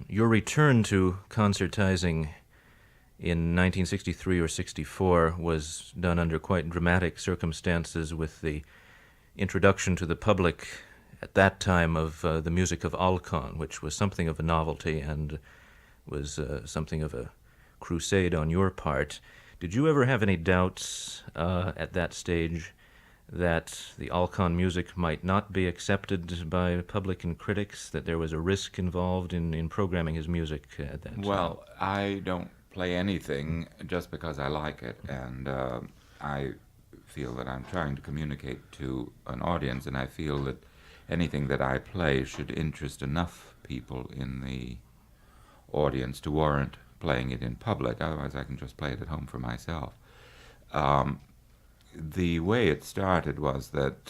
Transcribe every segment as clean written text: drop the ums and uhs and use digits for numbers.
Your return to concertizing in 1963 or 64 was done under quite dramatic circumstances with the introduction to the public at that time of the music of Alkan, which was something of a novelty and was something of a crusade on your part. Did you ever have any doubts at that stage that the Alkan music might not be accepted by public and critics, that there was a risk involved in programming his music at that time? Well, I don't play anything just because I like it, and I feel that I'm trying to communicate to an audience, and I feel that anything that I play should interest enough people in the audience to warrant playing it in public. Otherwise, I can just play it at home for myself. Um, the way it started was that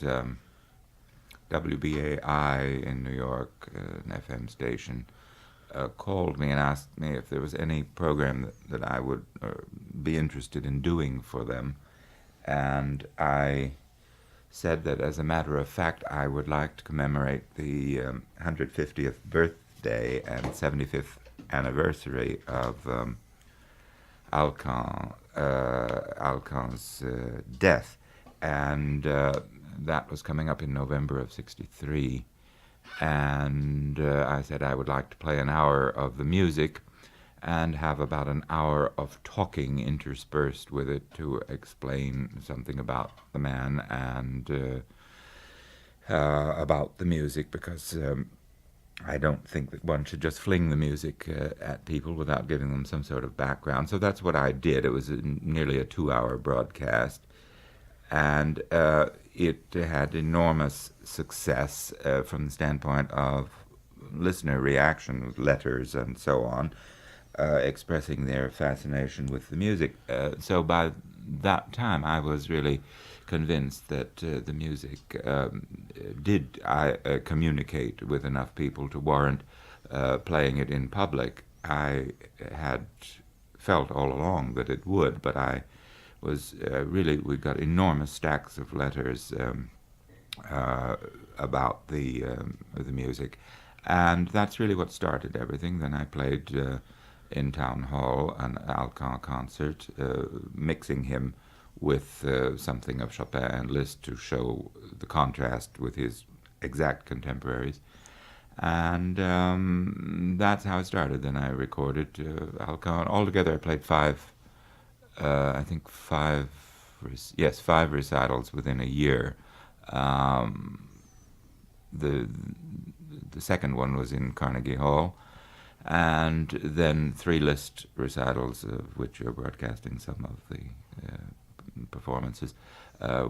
WBAI in New York, an FM station, called me and asked me if there was any program that I would be interested in doing for them. And I said that as a matter of fact, I would like to commemorate the 150th birthday and 75th anniversary of Alkan's death. And that was coming up in November of 63. And I said I would like to play an hour of the music and have about an hour of talking interspersed with it to explain something about the man and about the music, because I don't think that one should just fling the music at people without giving them some sort of background. So that's what I did. It was nearly a 2-hour broadcast, and it had enormous success from the standpoint of listener reaction, letters and so on, expressing their fascination with the music. So by that time, I was really convinced that the music did communicate with enough people to warrant playing it in public. I had felt all along that it would, but I was we got enormous stacks of letters about the music, and that's really what started everything. Then I played in Town Hall an Alkan concert, mixing him with something of Chopin and Liszt to show the contrast with his exact contemporaries. And that's how it started. Then I recorded Alkan. Altogether, I played five recitals within a year. The second one was in Carnegie Hall, and then 3 Liszt recitals, of which are broadcasting some of the performances,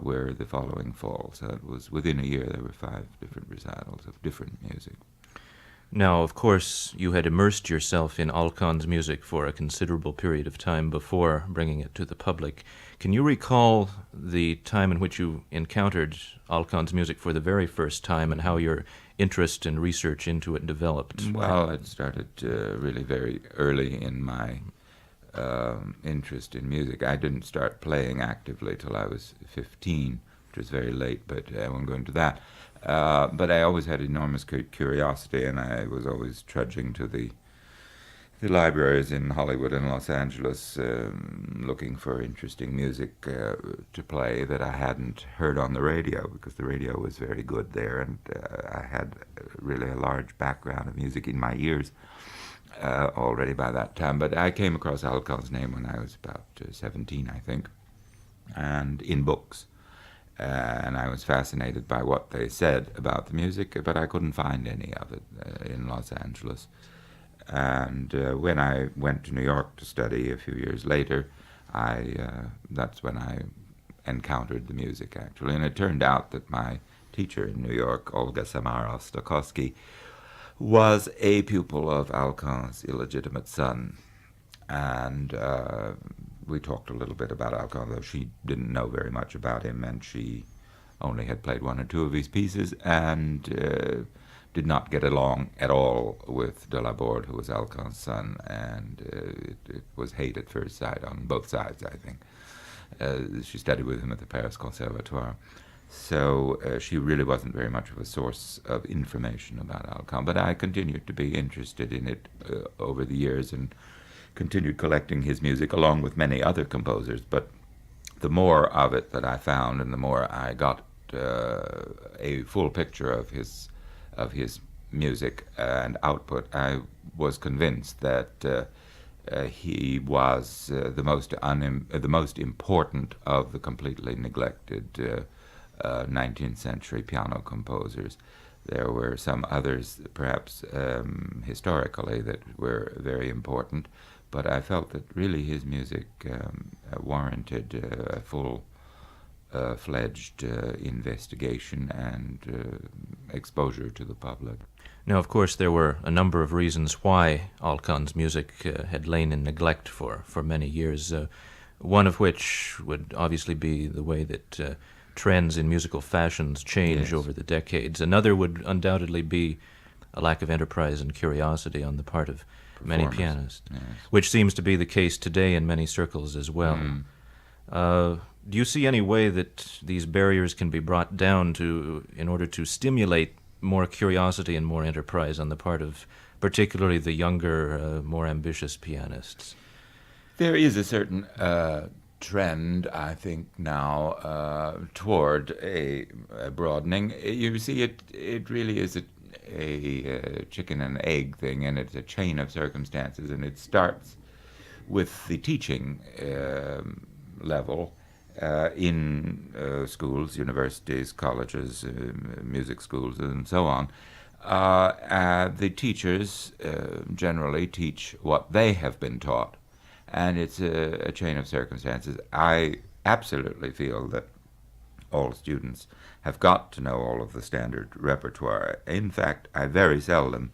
were the following fall. So it was within a year there were 5 different recitals of different music. Now, of course, you had immersed yourself in Alkan's music for a considerable period of time before bringing it to the public. Can you recall the time in which you encountered Alkan's music for the very first time and how your interest and research into it developed? Well, it started really very early in my interest in music. I didn't start playing actively till I was 15, which was very late, but I won't go into that. But I always had enormous curiosity, and I was always trudging to the libraries in Hollywood and Los Angeles looking for interesting music to play that I hadn't heard on the radio, because the radio was very good there, and I had really a large background of music in my ears already by that time. But I came across Alkan's name when I was about 17, I think, and in books. And I was fascinated by what they said about the music, but I couldn't find any of it in Los Angeles. And when I went to New York to study a few years later, that's when I encountered the music, actually. And it turned out that my teacher in New York, Olga Samara-Stokowski, was a pupil of Alkan's illegitimate son. And we talked a little bit about Alkan, though she didn't know very much about him, and she only had played 1 or 2 of his pieces, and did not get along at all with de la Borde, who was Alkan's son, and it was hate at first sight on both sides, I think. She studied with him at the Paris Conservatoire. So she really wasn't very much of a source of information about Alcon, but I continued to be interested in it over the years and continued collecting his music along with many other composers. But the more of it that I found, and the more I got a full picture of his music and output, I was convinced that he was the most important of the completely neglected 19th century piano composers. There were some others, perhaps historically, that were very important, but I felt that really his music warranted a full-fledged investigation and exposure to the public. Now, of course, there were a number of reasons why Alcon's music had lain in neglect for many years, one of which would obviously be the way that trends in musical fashions change over the decades. Another would undoubtedly be a lack of enterprise and curiosity on the part of many pianists, which seems to be the case today in many circles as well. Do you see any way that these barriers can be brought down in order to stimulate more curiosity and more enterprise on the part of particularly the younger, more ambitious pianists? There is a certain trend, I think, now toward a broadening. You see, it really is a chicken and egg thing, and it's a chain of circumstances, and it starts with the teaching level in schools, universities, colleges, music schools, and so on. The teachers generally teach what they have been taught, and it's a chain of circumstances. I absolutely feel that all students have got to know all of the standard repertoire. In fact, I very seldom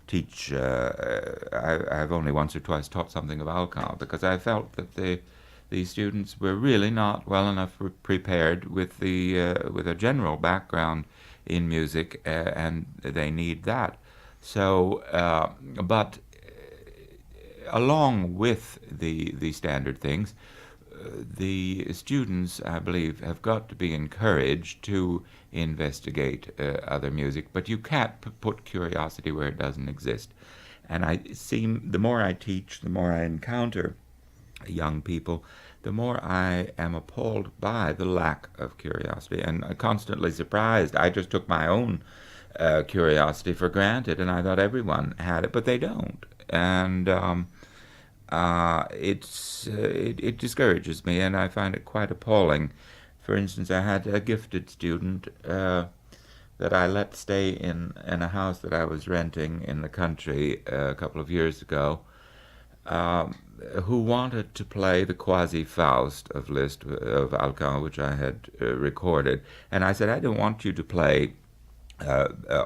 teach. I've only once or twice taught something of Alcon because I felt that these students were really not well enough prepared with a general background in music, and they need that. So, but along with the standard things, the students, I believe, have got to be encouraged to investigate other music, but you can't put curiosity where it doesn't exist. And the more I teach, the more I encounter young people, the more I am appalled by the lack of curiosity and constantly surprised. I just took my own curiosity for granted, and I thought everyone had it, but they don't. And it discourages me, and I find it quite appalling. For instance, I had a gifted student that I let stay in a house that I was renting in the country a couple of years ago, who wanted to play the Quasi-Faust of Liszt, of Alcon, which I had recorded. And I said, I don't want you to play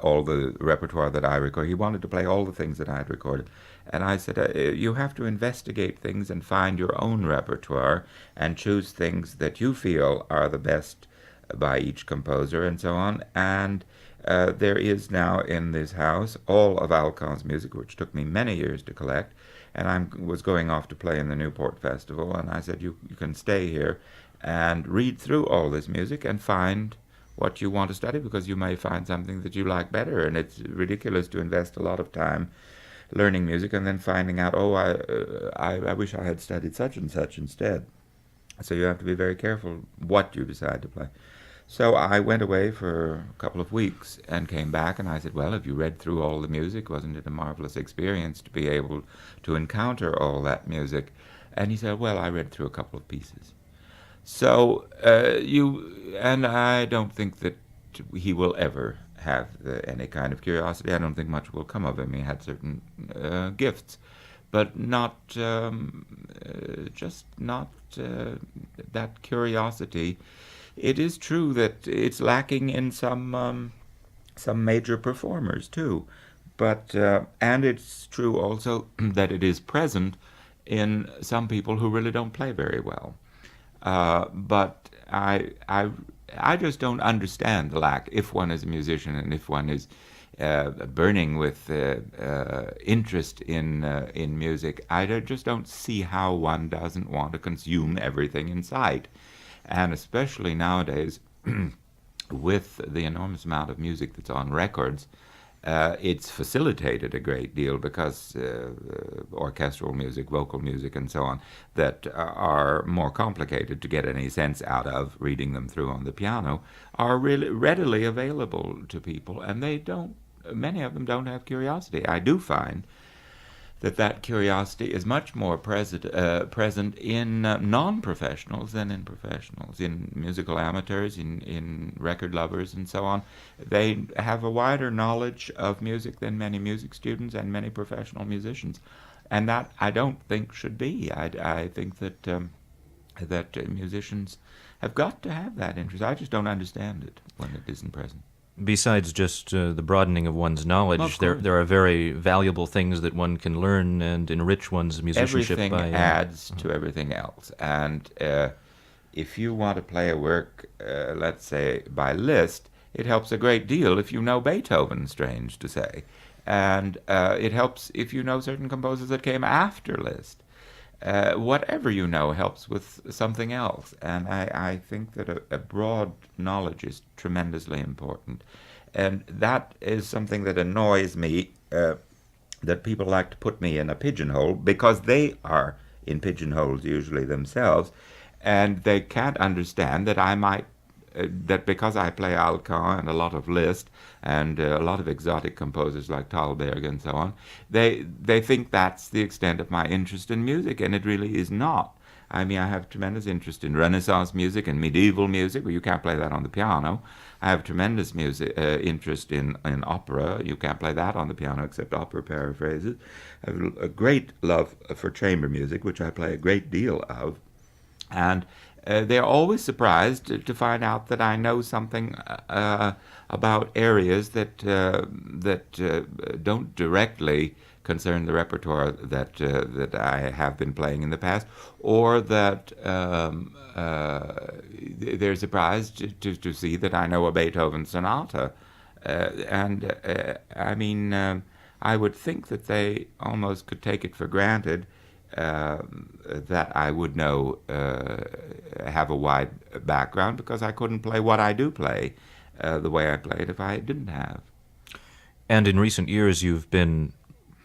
all the repertoire that I recorded. He wanted to play all the things that I had recorded. And I said, you have to investigate things and find your own repertoire and choose things that you feel are the best by each composer and so on. And there is now in this house all of Alcon's music, which took me many years to collect. And I was going off to play in the Newport Festival, and I said, you can stay here and read through all this music and find what you want to study, because you may find something that you like better. And it's ridiculous to invest a lot of time learning music and then finding out, I wish I had studied such and such instead. So you have to be very careful what you decide to play. So I went away for a couple of weeks and came back, and I said, well, have you read through all the music? Wasn't it a marvelous experience to be able to encounter all that music? And he said, well, I read through a couple of pieces. So and I don't think that he will ever have any kind of curiosity. I don't think much will come of him. He had certain gifts, but not just not that curiosity. It is true that it's lacking in some major performers too, but and it's true also that it is present in some people who really don't play very well. But I just don't understand the lack. If one is a musician and if one is burning with interest in music, I just don't see how one doesn't want to consume everything in sight. And especially nowadays, with the enormous amount of music that's on records, it's facilitated a great deal because orchestral music, vocal music, and so on, that are more complicated to get any sense out of reading them through on the piano, are really readily available to people, and they don't. Many of them don't have curiosity. I do find that curiosity is much more present in non-professionals than in professionals, in musical amateurs, in record lovers, and so on. They have a wider knowledge of music than many music students and many professional musicians, and that I don't think should be. I think that musicians have got to have that interest. I just don't understand it when it isn't present. Besides just the broadening of one's knowledge, there are very valuable things that one can learn and enrich one's musicianship Everything by. adds to everything else. And if you want to play a work, let's say, by Liszt, it helps a great deal if you know Beethoven, strange to say. And it helps if you know certain composers that came after Liszt. Whatever you know helps with something else. And I think that a broad knowledge is tremendously important. And that is something that annoys me, that people like to put me in a pigeonhole, because they are in pigeonholes usually themselves, and they can't understand that I might that because I play Alcan and a lot of Liszt and a lot of exotic composers like Thalberg and so on, they think that's the extent of my interest in music, and it really is not. I mean, I have tremendous interest in Renaissance music and medieval music, but you can't play that on the piano. I have tremendous interest in opera. You can't play that on the piano except opera paraphrases. I have a great love for chamber music, which I play a great deal of. And they're always surprised to find out that I know something about areas that don't directly concern the repertoire that I have been playing in the past, or that they're surprised to see that I know a Beethoven sonata. I mean, I would think that they almost could take it for granted that I would know, have a wide background, because I couldn't play what I do play the way I played if I didn't have. And in recent years, you've been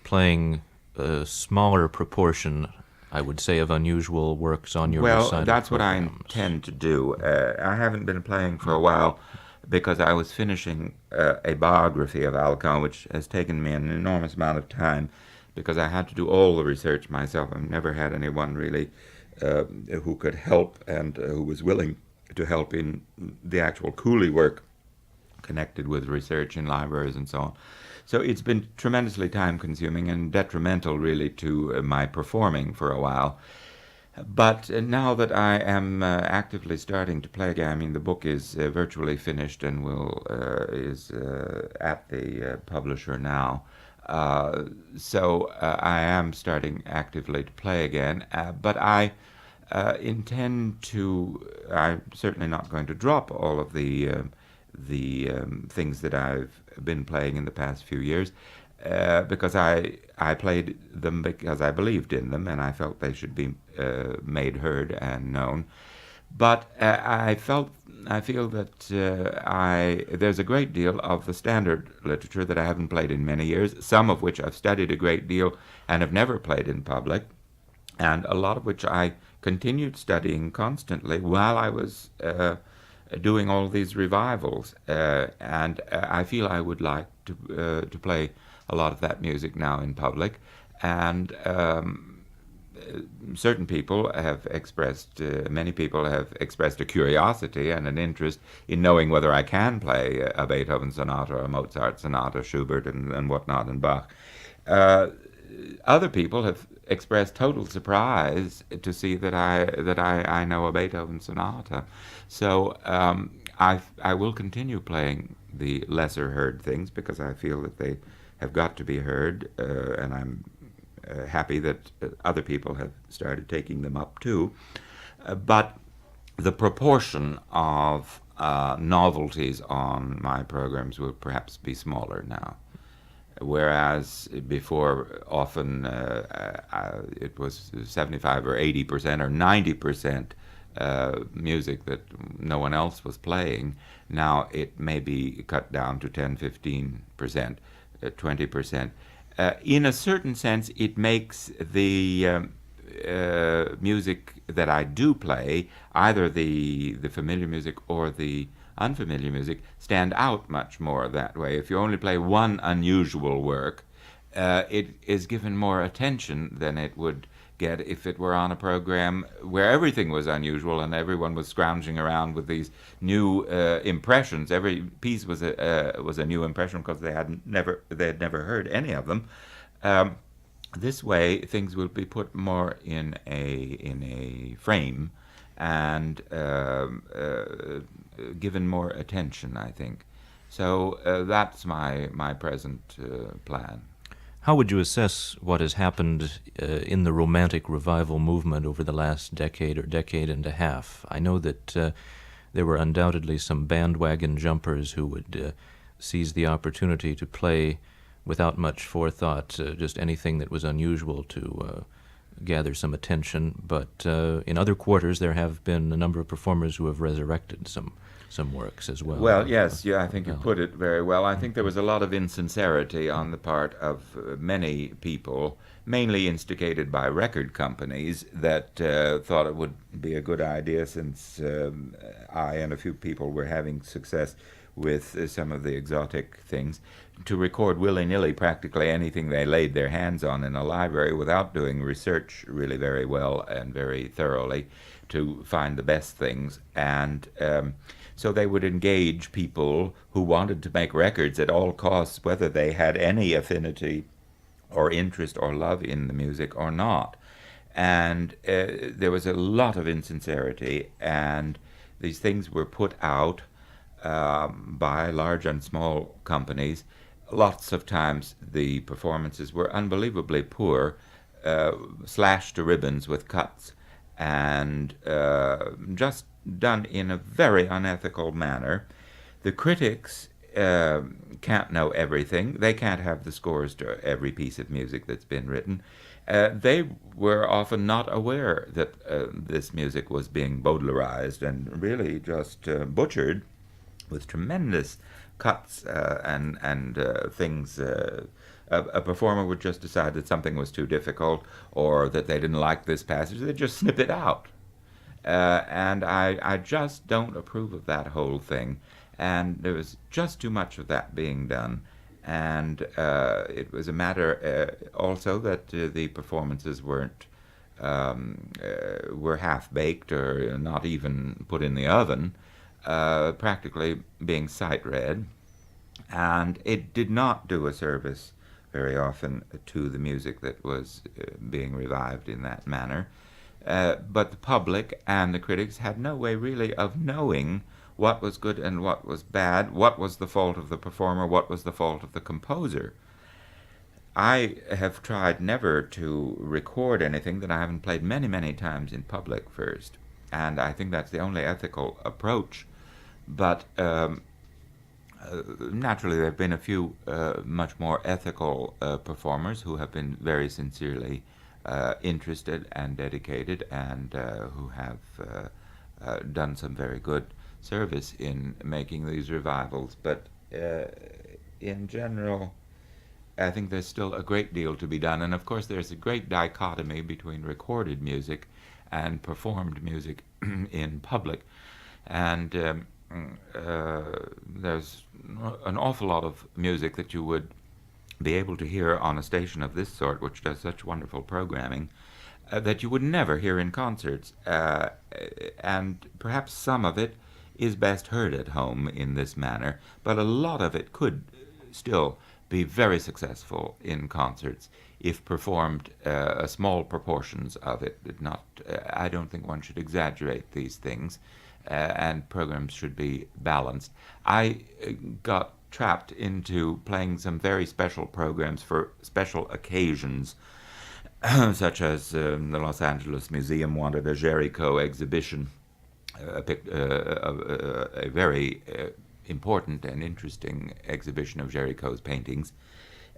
playing a smaller proportion, I would say, of unusual works on your recital Well, that's what I programs. intend to do. I haven't been playing for a while because I was finishing a biography of Alcan, which has taken me an enormous amount of time, because I had to do all the research myself. I've never had anyone really who could help and who was willing to help in the actual coolie work connected with research in libraries and so on. So it's been tremendously time-consuming and detrimental, really, to my performing for a while. But now that I am actively starting to play again, I mean, the book is virtually finished and is at the publisher now. So I am starting actively to play again, but I intend to. I'm certainly not going to drop all of the things that I've been playing in the past few years, because I played them because I believed in them and I felt they should be made heard and known. But I feel that there's a great deal of the standard literature that I haven't played in many years, some of which I've studied a great deal and have never played in public, and a lot of which I continued studying constantly while I was doing all these revivals. And I feel I would like to play a lot of that music now in public. And certain people have expressed, many people have expressed a curiosity and an interest in knowing whether I can play a Beethoven sonata, or a Mozart sonata, Schubert and whatnot, and Bach. Other people have expressed total surprise to see that I know a Beethoven sonata. So I will continue playing the lesser heard things, because I feel that they have got to be heard, and I'm happy that other people have started taking them up too. But the proportion of novelties on my programs will perhaps be smaller now. Whereas before, often it was 75 or 80% or 90% music that no one else was playing. Now it may be cut down to 10, 15%, 20%. In a certain sense, it makes the music that I do play, either the familiar music or the unfamiliar music, stand out much more that way. If you only play one unusual work, it is given more attention than it would get if it were on a program where everything was unusual and everyone was scrounging around with these new impressions. Every piece was a new impression because they had never heard any of them. This way, things will be put more in a frame and given more attention, I think. So that's my present plan. How would you assess what has happened in the Romantic Revival movement over the last decade or decade and a half? I know that there were undoubtedly some bandwagon jumpers who would seize the opportunity to play without much forethought, just anything that was unusual to gather some attention. But in other quarters, there have been a number of performers who have resurrected some works as well. Well, yes, I think you put it very well. I think there was a lot of insincerity on the part of many people, mainly instigated by record companies that thought it would be a good idea, since I and a few people were having success with some of the exotic things, to record willy-nilly practically anything they laid their hands on in a library without doing research really very well and very thoroughly to find the best things. And so they would engage people who wanted to make records at all costs, whether they had any affinity or interest or love in the music or not. And there was a lot of insincerity, and these things were put out by large and small companies. Lots of times the performances were unbelievably poor, slashed to ribbons with cuts, and just done in a very unethical manner. The critics can't know everything. They can't have the scores to every piece of music that's been written. They were often not aware that this music was being Baudelarized and really just butchered with tremendous cuts and things. A performer would just decide that something was too difficult or that they didn't like this passage. They'd just snip it out. And I just don't approve of that whole thing. And there was just too much of that being done. And it was a matter also that the performances were half-baked or not even put in the oven, practically being sight-read. And it did not do a service very often to the music that was being revived in that manner. But the public and the critics had no way really of knowing what was good and what was bad, what was the fault of the performer, what was the fault of the composer. I have tried never to record anything that I haven't played many, many times in public first, and I think that's the only ethical approach. But naturally there have been a few much more ethical performers who have been very sincerely interested and dedicated, and who have done some very good service in making these revivals. But in general, I think there's still a great deal to be done. And of course there's a great dichotomy between recorded music and performed music in public. And there's an awful lot of music that you would be able to hear on a station of this sort, which does such wonderful programming, that you would never hear in concerts. And perhaps some of it is best heard at home in this manner, but a lot of it could still be very successful in concerts if performed, small proportions of it. I don't think one should exaggerate these things, and programs should be balanced. I got trapped into playing some very special programs for special occasions, such as the Los Angeles Museum wanted a Jericho exhibition, a very important and interesting exhibition of Jericho's paintings,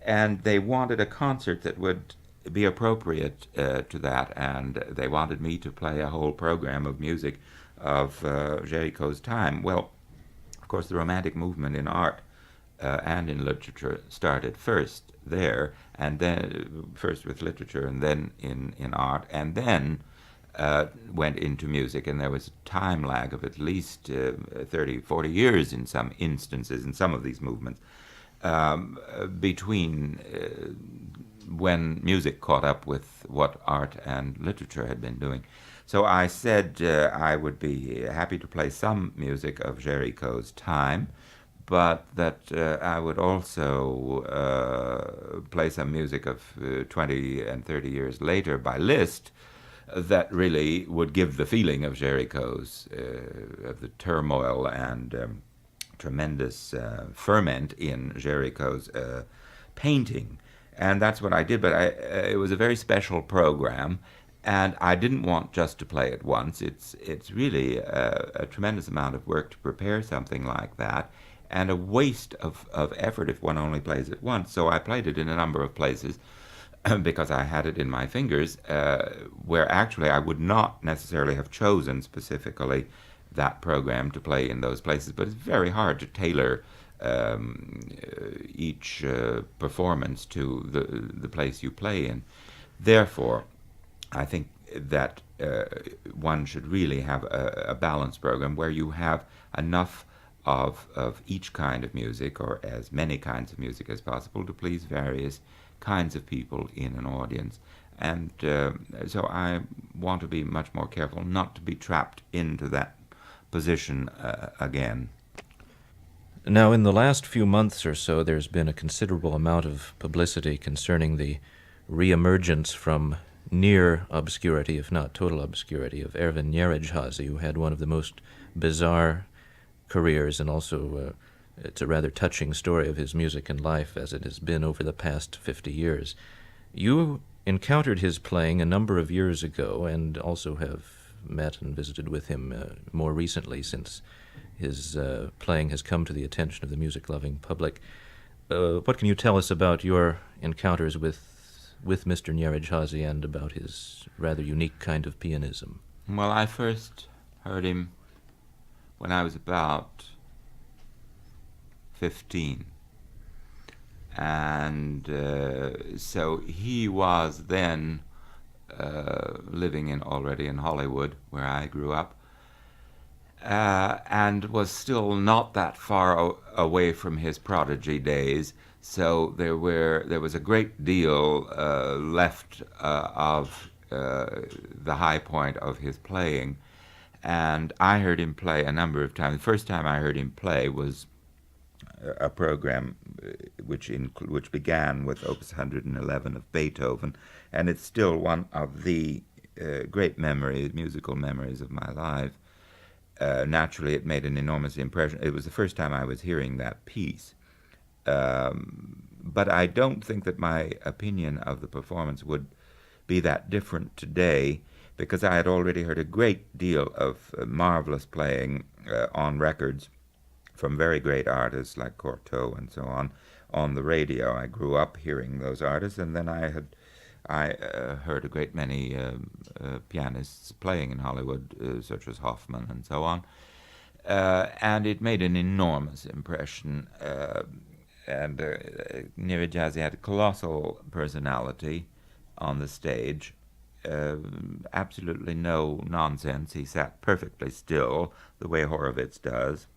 and they wanted a concert that would be appropriate to that, and they wanted me to play a whole program of music of Géricault's time. Well, of course, the Romantic movement in art and in literature started first there, and then first with literature, and then in art, and then went into music. And there was a time lag of at least 30, 40 years in some instances, in some of these movements, between when music caught up with what art and literature had been doing. So I said I would be happy to play some music of Géricault's time, but that I would also play some music of 20 and 30 years later by Liszt that really would give the feeling of Géricault's, of the turmoil and tremendous ferment in Géricault's painting. And that's what I did, but it was a very special program, and I didn't want just to play it once. It's really a tremendous amount of work to prepare something like that, and a waste of effort if one only plays it once. So I played it in a number of places because I had it in my fingers, where actually I would not necessarily have chosen specifically that program to play in those places, but it's very hard to tailor each performance to the place you play in. Therefore, I think that one should really have a balanced program where you have enough of each kind of music, or as many kinds of music as possible, to please various kinds of people in an audience. And so I want to be much more careful not to be trapped into that position again. Now, in the last few months or so, there's been a considerable amount of publicity concerning the reemergence from near obscurity, if not total obscurity, of Erwin Nyíregyházy, who had one of the most bizarre careers, and also it's a rather touching story of his music and life as it has been over the past 50 years. You encountered his playing a number of years ago, and also have met and visited with him more recently, since his playing has come to the attention of the music-loving public. What can you tell us about your encounters with Mr. Nyíregyházy and about his rather unique kind of pianism? Well, I first heard him when I was about 15. And so he was then living already in Hollywood, where I grew up, and was still not that far away from his prodigy days. So there was a great deal left of the high point of his playing. And I heard him play a number of times. The first time I heard him play was a program which began with Opus 111 of Beethoven, and it's still one of the great musical memories of my life. Naturally, it made an enormous impression. It was the first time I was hearing that piece. But I don't think that my opinion of the performance would be that different today, because I had already heard a great deal of marvelous playing on records from very great artists like Cortot and so on the radio. I grew up hearing those artists, and then I heard a great many pianists playing in Hollywood, such as Hoffman and so on, and it made an enormous impression. And Nyíregyházy had a colossal personality on the stage. Absolutely no nonsense. He sat perfectly still, the way Horowitz does.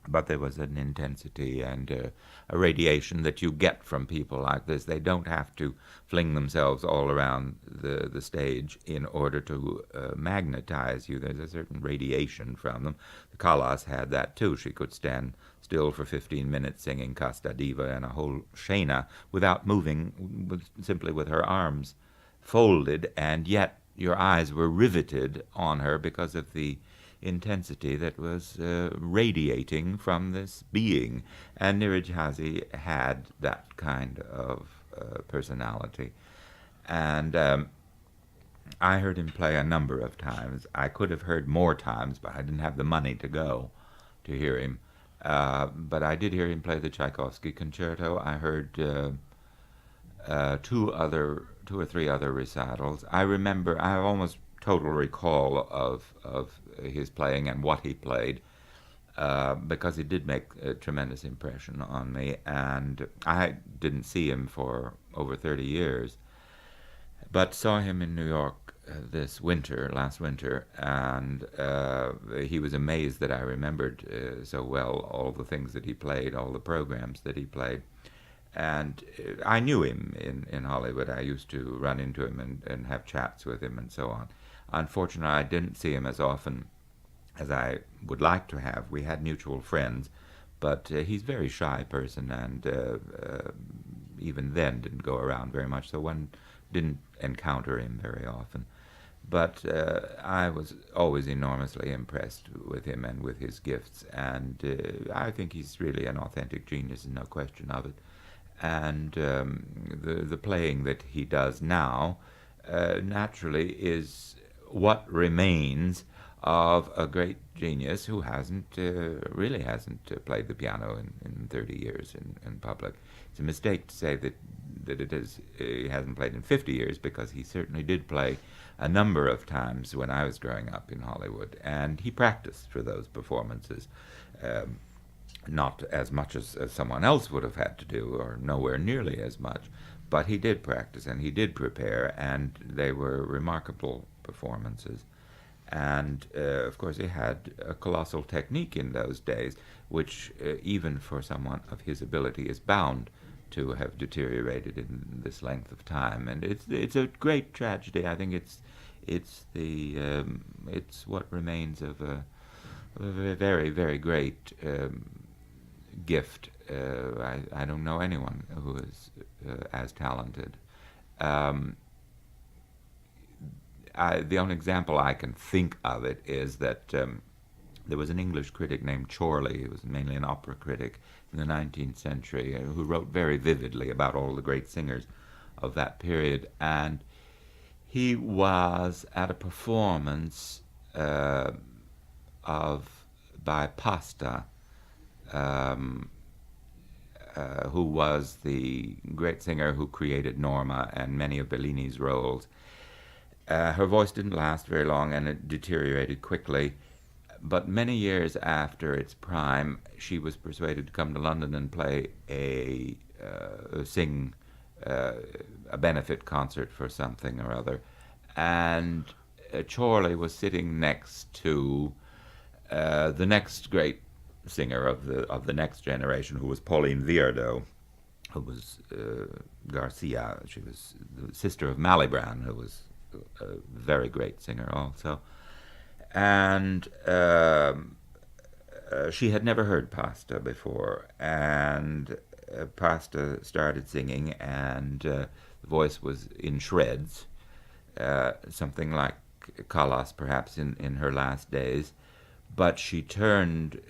But there was an intensity and a radiation that you get from people like this. They don't have to fling themselves all around the stage in order to magnetize you. There's a certain radiation from them. The Callas had that too. She could stand still for 15 minutes singing Casta Diva and a whole scena without moving, simply with her arms folded, and yet your eyes were riveted on her because of the intensity that was radiating from this being. And Nyíregyházy had that kind of personality. And I heard him play a number of times. I could have heard more times, but I didn't have the money to go to hear him. But I did hear him play the Tchaikovsky concerto. I heard two or three other recitals. I remember, I have almost total recall of his playing and what he played, because it did make a tremendous impression on me. And I didn't see him for over 30 years, but saw him in New York last winter, and he was amazed that I remembered so well all the things that he played, all the programs that he played. And I knew him in Hollywood. I used to run into him and have chats with him and so on. Unfortunately, I didn't see him as often as I would like to have. We had mutual friends, but he's a very shy person, and even then didn't go around very much, so one didn't encounter him very often. But I was always enormously impressed with him and with his gifts, and I think he's really an authentic genius, no question of it. And the playing that he does now naturally is what remains of a great genius who really hasn't played the piano in 30 years in public. It's a mistake to say that he hasn't played in 50 years, because he certainly did play a number of times when I was growing up in Hollywood, and he practiced for those performances. Not as much as someone else would have had to do, or nowhere nearly as much, but he did practice and he did prepare, and they were remarkable performances. And of course, he had a colossal technique in those days, which even for someone of his ability is bound to have deteriorated in this length of time. And it's a great tragedy. I think it's what remains of a very, very great gift. I don't know anyone who is as talented. The only example I can think of it is that there was an English critic named Chorley, who was mainly an opera critic in the 19th century, who wrote very vividly about all the great singers of that period. And he was at a performance by Pasta, who was the great singer who created Norma and many of Bellini's roles. Her voice didn't last very long, and it deteriorated quickly. But many years after its prime, she was persuaded to come to London and sing a benefit concert for something or other. And Chorley was sitting next to the next great singer of the next generation, who was Pauline Viardot, who was Garcia. She was the sister of Malibran, who was a very great singer also. And she had never heard Pasta before, and Pasta started singing, and the voice was in shreds, something like Callas perhaps in her last days. But she turned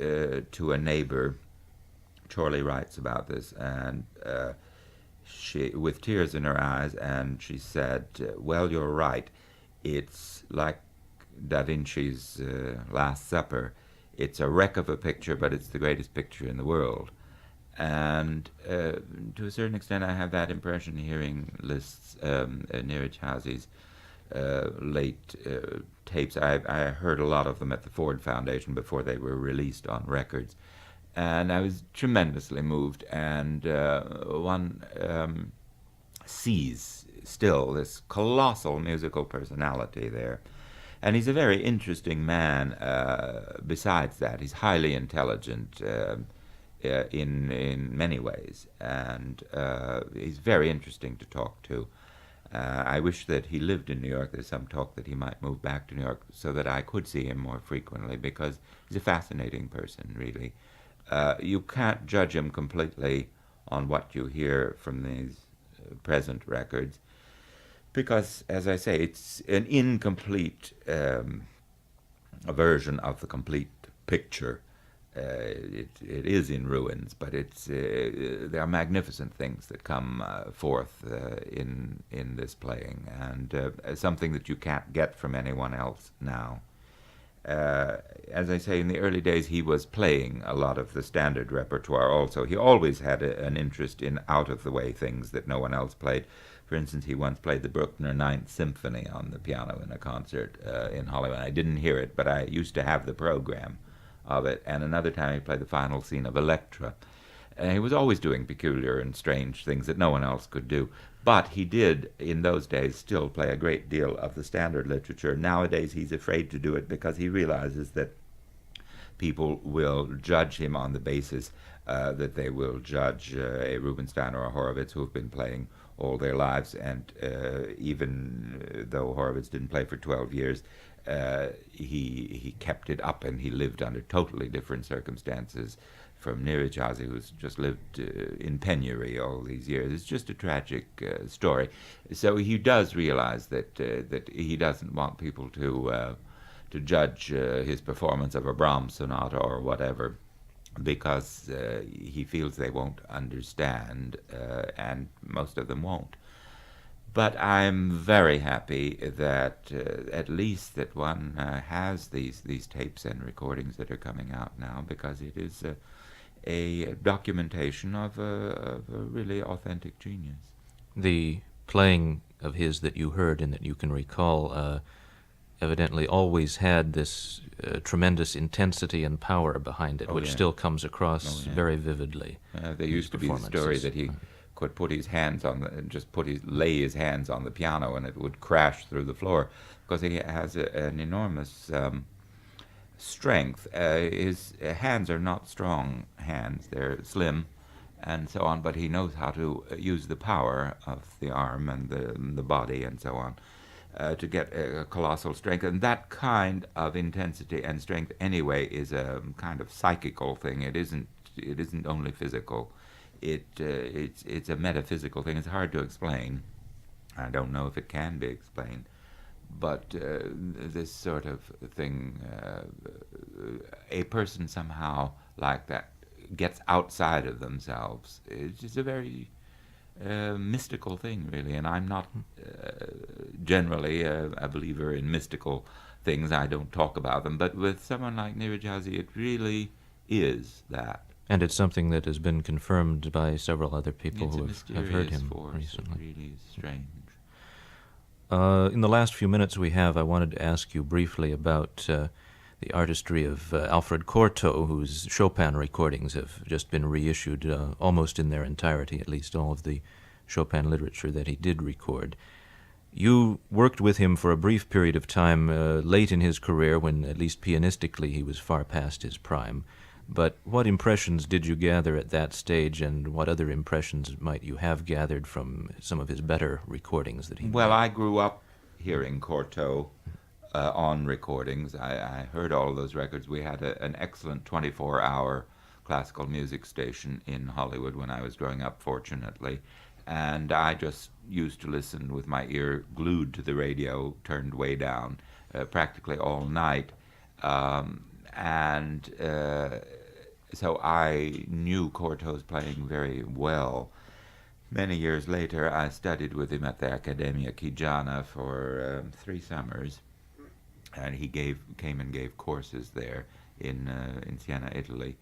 to a neighbor. Chorley writes about this, and she, with tears in her eyes, and she said, "Well, you're right. It's like Da Vinci's Last Supper. It's a wreck of a picture, but it's the greatest picture in the world." And to a certain extent, I have that impression hearing Liszt's, Neeraj Hazi's late tapes. I heard a lot of them at the Ford Foundation before they were released on records, and I was tremendously moved. And one sees still this colossal musical personality there. And he's a very interesting man. Besides that, he's highly intelligent in many ways, and he's very interesting to talk to. I wish that he lived in New York. There's some talk that he might move back to New York so that I could see him more frequently, because he's a fascinating person, really. You can't judge him completely on what you hear from these present records, because, as I say, it's an incomplete version of the complete picture. It is in ruins, but there are magnificent things that come forth in this playing, and something that you can't get from anyone else now. uh, as I say, in the early days, he was playing a lot of the standard repertoire also. He always had an interest in out-of-the-way things that no one else played. For instance, he once played the Bruckner Ninth Symphony on the piano in a concert in Hollywood. I didn't hear it, but I used to have the program of it. And another time he played the final scene of Elektra. And he was always doing peculiar and strange things that no one else could do. But he did, in those days, still play a great deal of the standard literature. Nowadays, he's afraid to do it because he realizes that people will judge him on the basis that they will judge a Rubinstein or a Horowitz who have been playing all their lives. And even though Horowitz didn't play for 12 years, he kept it up, and he lived under totally different circumstances from Nirijazi, who's just lived in penury all these years. It's just a tragic story. So he does realize that that he doesn't want people to judge his performance of a Brahms sonata or whatever, because he feels they won't understand, and most of them won't. But I'm very happy that at least that one has these tapes and recordings that are coming out now, because it is a documentation of a really authentic genius. The playing of his that you heard and that you can recall evidently always had this tremendous intensity and power behind it, which still comes across very vividly. There used to be the story that he could put his hands on lay his hands on the piano, and it would crash through the floor, because he has an enormous strength. His hands are not strong hands; they're slim, and so on. But he knows how to use the power of the arm and the body and so on to get a colossal strength. And that kind of intensity and strength, anyway, is a kind of psychical thing. It isn't only physical. It's a metaphysical thing. It's hard to explain. I don't know if it can be explained. But this sort of thing, a person somehow like that gets outside of themselves. It's just a very mystical thing, really. And I'm not generally a believer in mystical things. I don't talk about them. But with someone like Nirijazi, it really is that. And it's something that has been confirmed by several other people who have heard him force. recently. It really is strange. In the last few minutes we have, I wanted to ask you briefly about the artistry of Alfred Cortot, whose Chopin recordings have just been reissued almost in their entirety, at least all of the Chopin literature that he did record. You worked with him for a brief period of time late in his career, when at least pianistically he was far past his prime. But what impressions did you gather at that stage, and what other impressions might you have gathered from some of his better recordings that he made? Well, I grew up hearing Cortot on recordings. I heard all of those records. We had an excellent 24-hour classical music station in Hollywood when I was growing up, fortunately. And I just used to listen with my ear glued to the radio, turned way down, practically all night. So I knew Cortot's playing very well. Many years later, I studied with him at the Accademia Chigiana for 3 summers, and he came and gave courses there in Siena, Italy.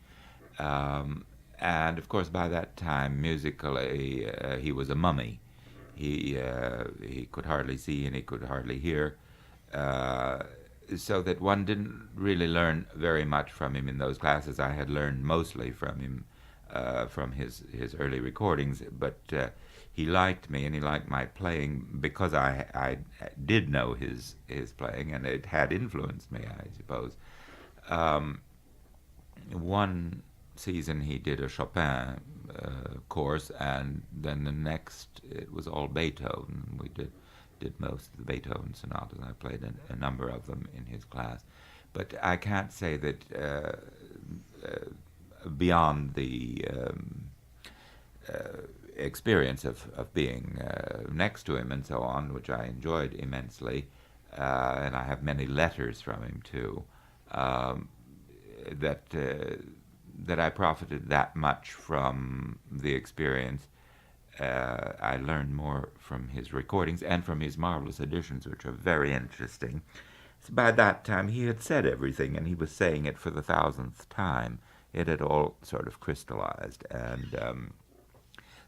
And of course, by that time, musically, he was a mummy. He could hardly see and he could hardly hear. So that one didn't really learn very much from him in those classes. I had learned mostly from him, from his early recordings, but he liked me and he liked my playing because I did know his playing, and it had influenced me, I suppose. One season he did a Chopin course, and then the next it was all Beethoven. We did most of the Beethoven sonatas. I played a number of them in his class. But I can't say that beyond the experience of being next to him and so on, which I enjoyed immensely, and I have many letters from him too, that I profited that much from the experience. I learned more from his recordings and from his marvelous editions, which are very interesting. by that time he had said everything, and he was saying it for the thousandth time. It had all sort of crystallized, and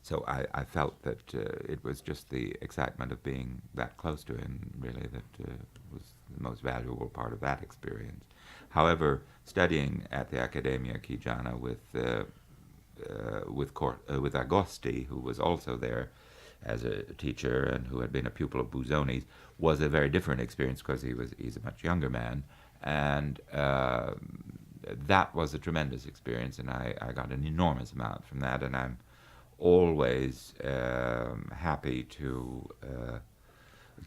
so I felt that it was just the excitement of being that close to him, really, that was the most valuable part of that experience. However, studying at the Accademia Chigiana with Agosti, who was also there as a teacher and who had been a pupil of Busoni's, was a very different experience because he's a much younger man, and that was a tremendous experience, and I got an enormous amount from that, and I'm always happy to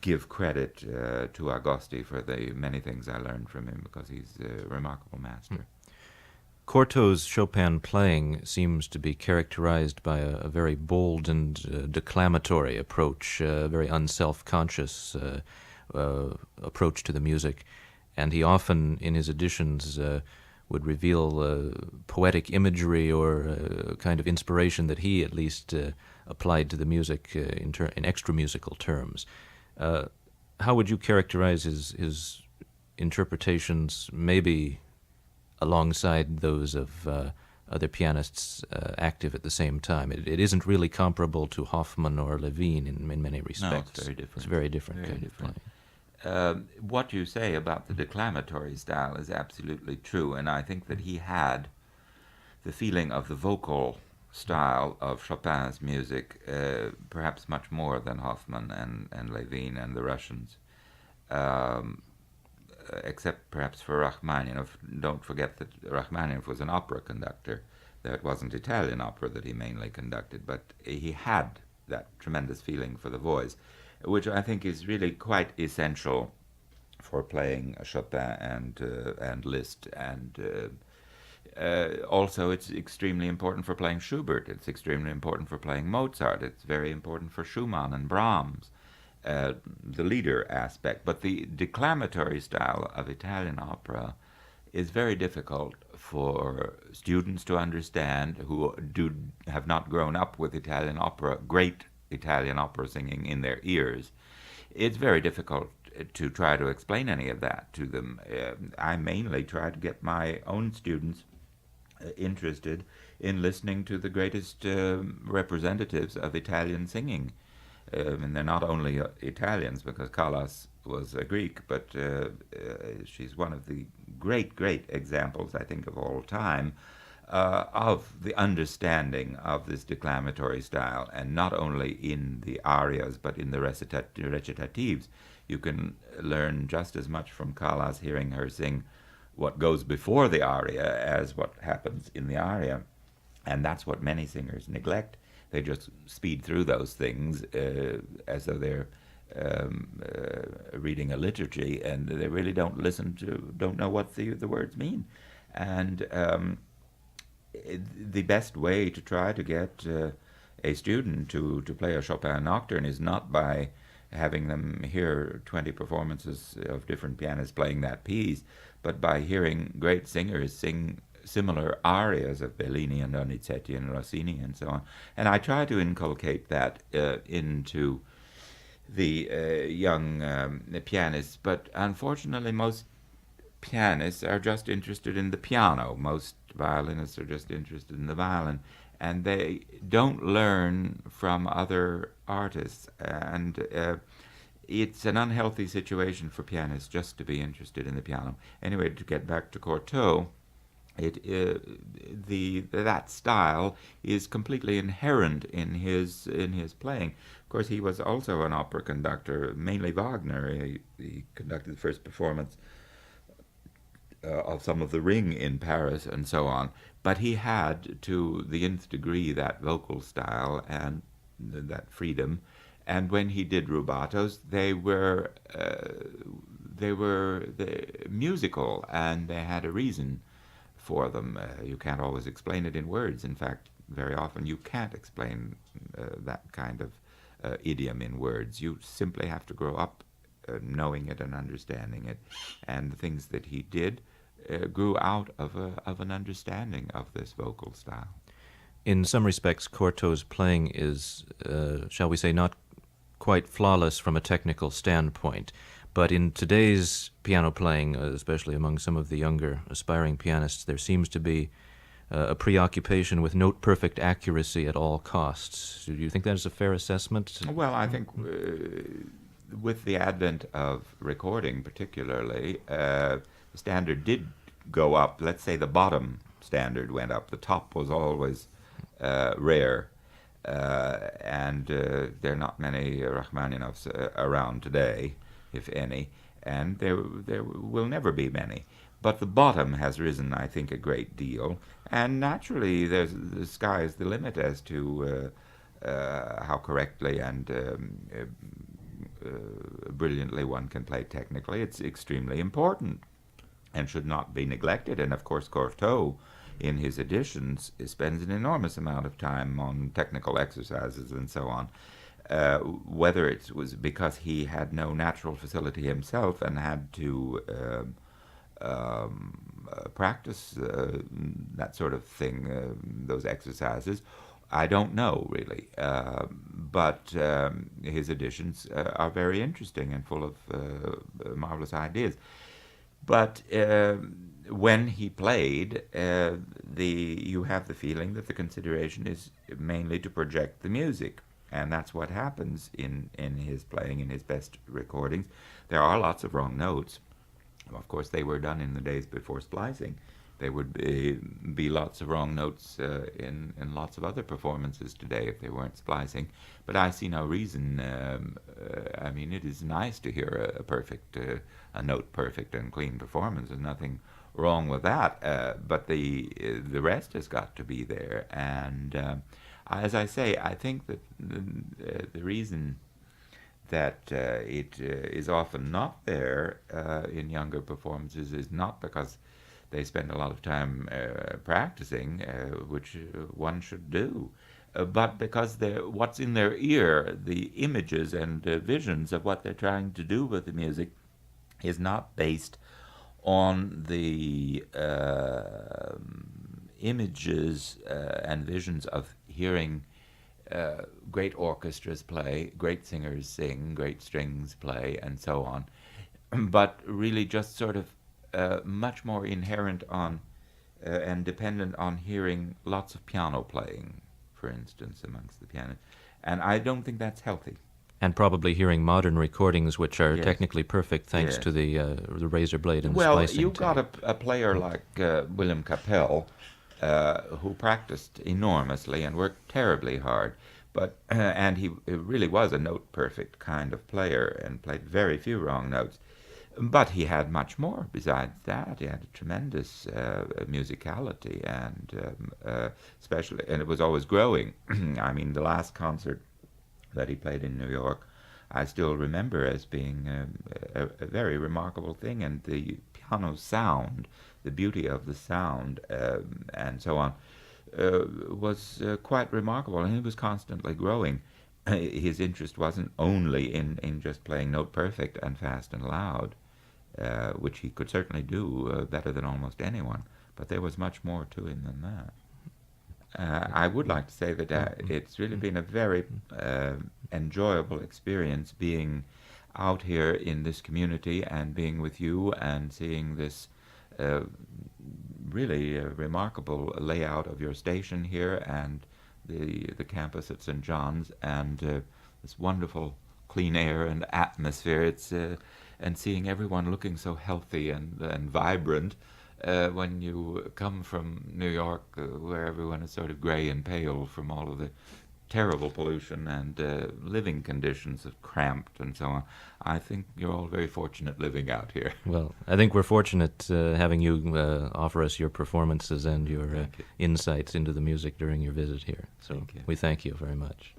give credit to Agosti for the many things I learned from him, because he's a remarkable master. Corto's Chopin playing seems to be characterized by a very bold and declamatory approach, a very unself-conscious approach to the music, and he often, in his editions, would reveal poetic imagery or kind of inspiration that he at least applied to the music in extra-musical terms. How would you characterize his interpretations, maybe alongside those of other pianists active at the same time? It isn't really comparable to Hoffmann or Levine in many respects. No, it's very different. It's very different Very kind different. of playing. What you say about the declamatory style is absolutely true, and I think that he had the feeling of the vocal style of Chopin's music, perhaps much more than Hoffmann and Levine and the Russians, except perhaps for Rachmaninoff. Don't forget that Rachmaninoff was an opera conductor. That wasn't Italian opera that he mainly conducted, but he had that tremendous feeling for the voice, which I think is really quite essential for playing Chopin and Liszt, and also it's extremely important for playing Schubert. It's extremely important for playing Mozart. It's very important for Schumann and Brahms, the leader aspect. But the declamatory style of Italian opera is very difficult for students to understand who have not grown up with Italian opera, great Italian opera singing in their ears. It's very difficult to try to explain any of that to them. I mainly try to get my own students interested in listening to the greatest representatives of Italian singing. And they're not only Italians, because Callas was a Greek, but she's one of the great examples, I think, of all time, of the understanding of this declamatory style, and not only in the arias, but in the recitatives. You can learn just as much from Callas hearing her sing what goes before the aria as what happens in the aria, and that's what many singers neglect. They just speed through those things as though they're reading a liturgy, and they really don't know what the words mean. And the best way to try to get a student to play a Chopin nocturne is not by having them hear 20 performances of different pianists playing that piece, but by hearing great singers sing similar arias of Bellini and Donizetti and Rossini and so on. And I try to inculcate that into the young pianists, but unfortunately most pianists are just interested in the piano. Most violinists are just interested in the violin, and they don't learn from other artists, and it's an unhealthy situation for pianists just to be interested in the piano. Anyway, to get back to Cortot, that style is completely inherent in his playing. Of course, he was also an opera conductor, mainly Wagner. He conducted the first performance of some of the Ring in Paris and so on. But he had, to the nth degree, that vocal style and that freedom. And when he did rubatos, they were musical, and they had a reason for them. You can't always explain it in words. In fact, very often you can't explain that kind of idiom in words. You simply have to grow up knowing it and understanding it. And the things that he did grew out of an understanding of this vocal style. In some respects, Cortot's playing is, shall we say, not quite flawless from a technical standpoint, But in today's piano playing, especially among some of the younger aspiring pianists, there seems to be a preoccupation with note-perfect accuracy at all costs. Do you think that is a fair assessment? Well, I think with the advent of recording, particularly, the standard did go up. Let's say the bottom standard went up. The top was always rare, and there are not many Rachmaninoffs around today, if any, and there will never be many. But the bottom has risen, I think, a great deal, and naturally, the sky is the limit as to how correctly and brilliantly one can play technically. It's extremely important and should not be neglected. And of course, Cortot, in his editions, spends an enormous amount of time on technical exercises and so on. Whether it was because he had no natural facility himself and had to practice that sort of thing, those exercises, I don't know really. But his editions are very interesting and full of marvelous ideas. But when he played, you have the feeling that the consideration is mainly to project the music. And that's what happens in his playing, in his best recordings. There are lots of wrong notes. Of course, they were done in the days before splicing. There would be lots of wrong notes in lots of other performances today if they weren't splicing. But I see no reason. I mean, it is nice to hear a note perfect and clean performance. There's nothing wrong with that. But the rest has got to be there. And as I say, I think that the reason that it is often not there in younger performances is not because they spend a lot of time practicing, which one should do, but because what's in their ear, the images and visions of what they're trying to do with the music, is not based on the images and visions of hearing great orchestras play, great singers sing, great strings play, and so on, but really just sort of much more inherent on and dependent on hearing lots of piano playing, for instance, amongst the pianists. And I don't think that's healthy. And probably hearing modern recordings which are Yes. technically perfect thanks Yes. to the razor blade and the Well, splicing. you've got a player like William Capell, who practiced enormously and worked terribly hard, but and he really was a note-perfect kind of player and played very few wrong notes. But he had much more besides that. He had a tremendous musicality, and especially, and it was always growing. I mean, the last concert that he played in New York, I still remember as being a very remarkable thing, and the piano sound, the beauty of the sound, and so on, was quite remarkable, and he was constantly growing. His interest wasn't only in just playing note perfect and fast and loud, which he could certainly do better than almost anyone, but there was much more to him than that. I would like to say that it's really been a very enjoyable experience being out here in this community and being with you and seeing this really remarkable layout of your station here and the campus at St. John's and this wonderful clean air and atmosphere. It's and seeing everyone looking so healthy and vibrant. When you come from New York, where everyone is sort of gray and pale from all of the terrible pollution and living conditions of cramped and so on, I think you're all very fortunate living out here. Well, I think we're fortunate having you offer us your performances and your insights into the music during your visit here. So we thank you very much.